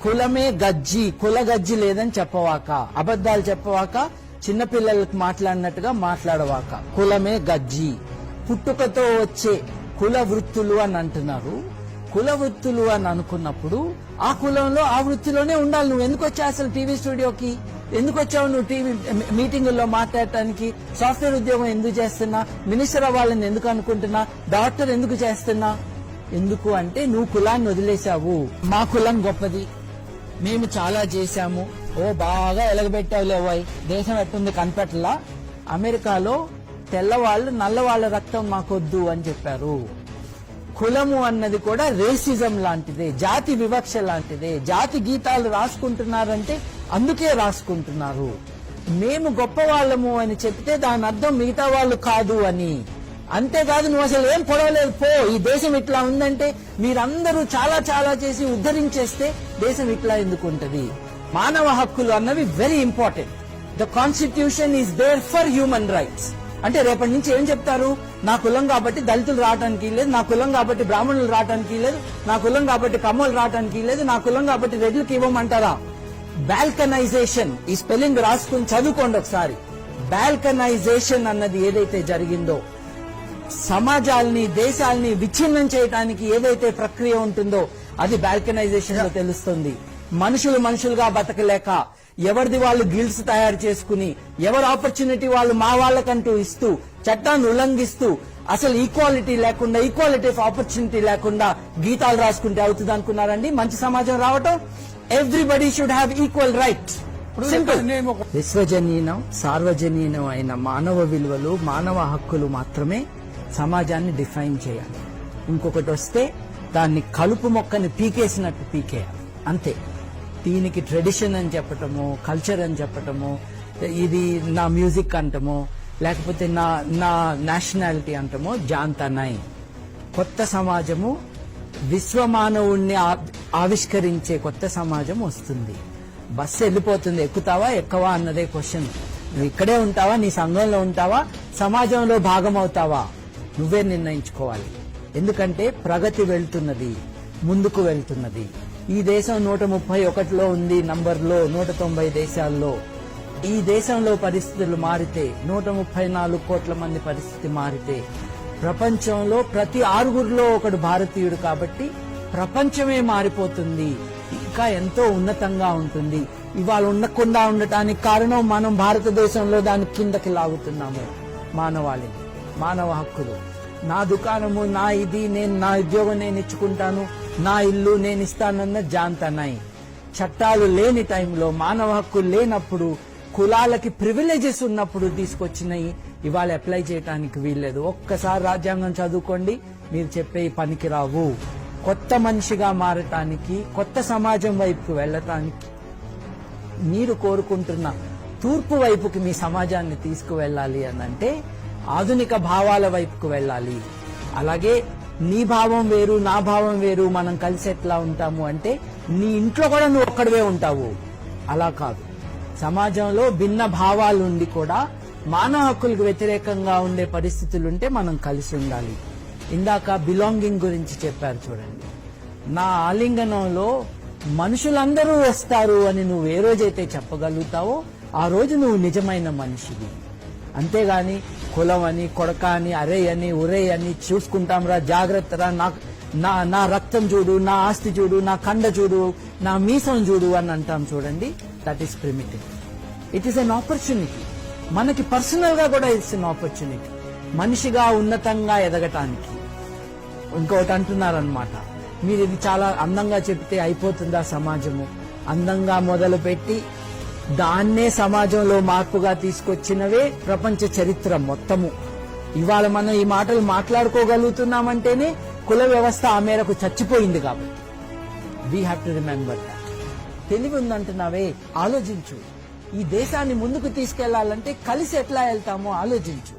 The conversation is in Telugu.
కులమే గజ్జి, కుల గజ్జి లేదని చెప్పవాక, అబద్ధాలు చెప్పవాక, చిన్నపిల్లలకు మాట్లాడినట్టుగా మాట్లాడవాక. కులమే గజ్జి. పుట్టుకతో వచ్చే కుల వృత్తులు అని అంటున్నారు. కుల వృత్తులు అని అనుకున్నప్పుడు ఆ కులంలో ఆ వృత్తిలోనే ఉండాలి. నువ్వు ఎందుకు వచ్చావు అసలు టీవీ స్టూడియోకి? ఎందుకు వచ్చావు నువ్వు టీవీ మీటింగుల్లో మాట్లాడటానికి? సాఫ్ట్వేర్ ఉద్యోగం ఎందుకు చేస్తున్నా? మినిస్టర్ అవ్వాలని ఎందుకు అనుకుంటున్నా? డాక్టర్ ఎందుకు చేస్తున్నా? ఎందుకు అంటే నువ్వు కులాన్ని వదిలేశావు. మా కులం గొప్పది, మేము చాలా చేశాము. ఓ బాగా ఎలగబెట్టావులేవాయి, దేశం ఎట్టుంది కనిపెట్టలా. అమెరికాలో తెల్లవాళ్ళు నల్లవాళ్ల రక్తం మాకొద్దు అని చెప్పారు. కులము అన్నది కూడా రేసిజం లాంటిదే, జాతి వివక్ష లాంటిదే. జాతి గీతాలు రాసుకుంటున్నారంటే అందుకే రాసుకుంటున్నారు. మేము గొప్ప వాళ్ళము అని చెప్తే దాని అర్థం మిగతా వాళ్ళు కాదు అని. అంతేకాదు నువ్వు అసలు ఏం పొడవలేదు పో, ఈ దేశం ఇట్లా ఉందంటే మీరందరూ చాలా చాలా చేసి ఉద్ధరించేస్తే దేశం ఇట్లా ఎందుకు ఉంటది? మానవ హక్కులు అన్నవి very important. The constitution is there for human rights. అంటే రేపటి నుంచి ఏం చెప్తారు? నా కులం కాబట్టి దళితులు రావడానికి లేదు, నా కులం కాబట్టి బ్రాహ్మణులు రావడానికి లేదు, నా కులం కాబట్టి కమ్మలు రావడానికి లేదు, నా కులం కాబట్టి రెడ్లకి ఇవ్వమంటారా? బాల్కనైజేషన్, ఈ స్పెల్లింగ్ రాసుకుని చదువుకోండి ఒకసారి. బాల్కనైజేషన్ అన్నది ఏదైతే జరిగిందో, సమాజాల్ని దేశాల్ని విచ్ఛిన్నం చేయడానికి ఏదైతే ప్రక్రియ ఉంటుందో అది బాల్కనైజేషన్ లో తెలుస్తుంది. మనుషులు మనుషులుగా బతకలేక ఎవరిది వాళ్ళు గిల్డ్స్ తయారు చేసుకుని ఎవరి ఆపర్చునిటీ వాళ్ళు మా వాళ్ళకంటూ ఇస్తూ చట్టాన్ని ఉల్లంఘిస్తూ అసలు ఈక్వాలిటీ లేకుండా, ఈక్వాలిటీ ఆఫ్ ఆపర్చునిటీ లేకుండా గీతాలు రాసుకుంటే అవుతుంది అనుకున్నారండి మంచి సమాజం రావటం? Everybody should have equal right. విశ్వజనీనం సార్వజనీనం అయిన మానవ విలువలు, మానవ హక్కులు మాత్రమే సమాజాన్ని డిఫైన్ చేయాలి. ఇంకొకటి వస్తే దాన్ని కలుపు మొక్కని పీకేసినట్టు పీకేయాలి అంతే. దీనికి ట్రెడిషన్ అని చెప్పటము, కల్చర్ అని చెప్పటము, ఇది నా మ్యూజిక్ అంటమో లేకపోతే నా నేషనాలిటీ అంటమో జాంతనై. కొత్త సమాజము, విశ్వమానవుణ్ణి ఆవిష్కరించే కొత్త సమాజం వస్తుంది. బస్సు వెళ్ళిపోతుంది, ఎక్కుతావా ఎక్కవా అన్నదే క్వశ్చన్. నువ్వు ఇక్కడే ఉంటావా, నీ సంఘంలో ఉంటావా, సమాజంలో భాగం అవుతావా నువ్వే నిర్ణయించుకోవాలి. ఎందుకంటే ప్రగతి వెళ్తున్నది, ముందుకు వెళ్తున్నది. ఈ దేశం 131లో ఉంది నంబర్లో 190 దేశాల్లో. ఈ దేశంలో పరిస్థితులు మారితే, 134 కోట్ల మంది పరిస్థితి మారితే, ప్రపంచంలో ప్రతి 6గురిలో ఒకడు భారతీయుడు కాబట్టి ప్రపంచమే మారిపోతుంది, ఇంకా ఎంతో ఉన్నతంగా ఉంటుంది. ఇవాళ ఉండకుండా ఉండటానికి కారణం మనం భారతదేశంలో దాని కిందకి లాగుతున్నాము. మానవాళిని, మానవ హక్కులు, నా దుకాణము నా ఇది, నేను నా ఉద్యోగం నేను ఇచ్చుకుంటాను, నా ఇల్లు నేను ఇస్తానన్న జాంతనై. చట్టాలు లేని టైంలో, మానవ హక్కులు లేనప్పుడు, కులాలకి ప్రివిలేజెస్ ఉన్నప్పుడు తీసుకొచ్చినవి ఇవాళ అప్లై చేయడానికి వీల్లేదు. ఒక్కసారి రాజ్యాంగం చదువుకోండి, మీరు చెప్పే పనికి రావు. కొత్త మనిషిగా మారటానికి, కొత్త సమాజం వైపుకు వెళ్లటానికి, మీరు కోరుకుంటున్న తూర్పు వైపుకి మీ సమాజాన్ని తీసుకువెళ్ళాలి అనంటే ఆధునిక భావాల వైపుకు వెళ్ళాలి. అలాగే నీ భావం వేరు, నా భావం వేరు, మనం కలిసి ఎట్లా ఉంటాము అంటే నీ ఇంట్లో కూడా నువ్వు ఒక్కడివే ఉంటావు. అలా కాదు. సమాజంలో భిన్న భావాలుండి కూడా మానవ హక్కులకు వ్యతిరేకంగా ఉండే పరిస్థితులుంటే మనం కలిసి ఉండాలి. ఇందాక బిలాంగింగ్ గురించి చెప్పారు చూడండి. నా ఆలింగనంలో మనుషులందరూ వస్తారు అని నువ్వు ఏ రోజైతే చెప్పగలుగుతావో ఆ రోజు నువ్వు నిజమైన మనిషివి. అంతేగాని కులం అని, కొడక అని, అరే అని, ఉరే అని, చూసుకుంటాం రా, జాగ్రత్త రా, నా రక్తం చూడు, నా ఆస్తి చూడు, నా కండ చూడు, నా మీసం చూడు అని అంటాం చూడండి. That is primitive. It is an opportunity. మనకి పర్సనల్ గా కూడా ఇట్స్ అన్ ఆపర్చునిటీ మనిషిగా ఉన్నతంగా ఎదగటానికి. ఇంకొకటి అంటున్నారనమాట, మీరు ఇది చాలా అందంగా చెప్తే అయిపోతుందా సమాజము? అందంగా మొదలుపెట్టి దాన్నే సమాజంలో మార్పుగా తీసుకొచ్చినవే ప్రపంచ చరిత్ర మొత్తము. ఇవాళ మనం ఈ మాటలు మాట్లాడుకోగలుగుతున్నామంటేనే కుల వ్యవస్థ ఆ మేరకు చచ్చిపోయింది కాబట్టి. We have to remember that. తెలివి ఉందంటున్నావే, ఆలోచించు. ఈ దేశాన్ని ముందుకు తీసుకెళ్లాలంటే కలిసి ఎట్లా వెళ్తామో ఆలోచించు.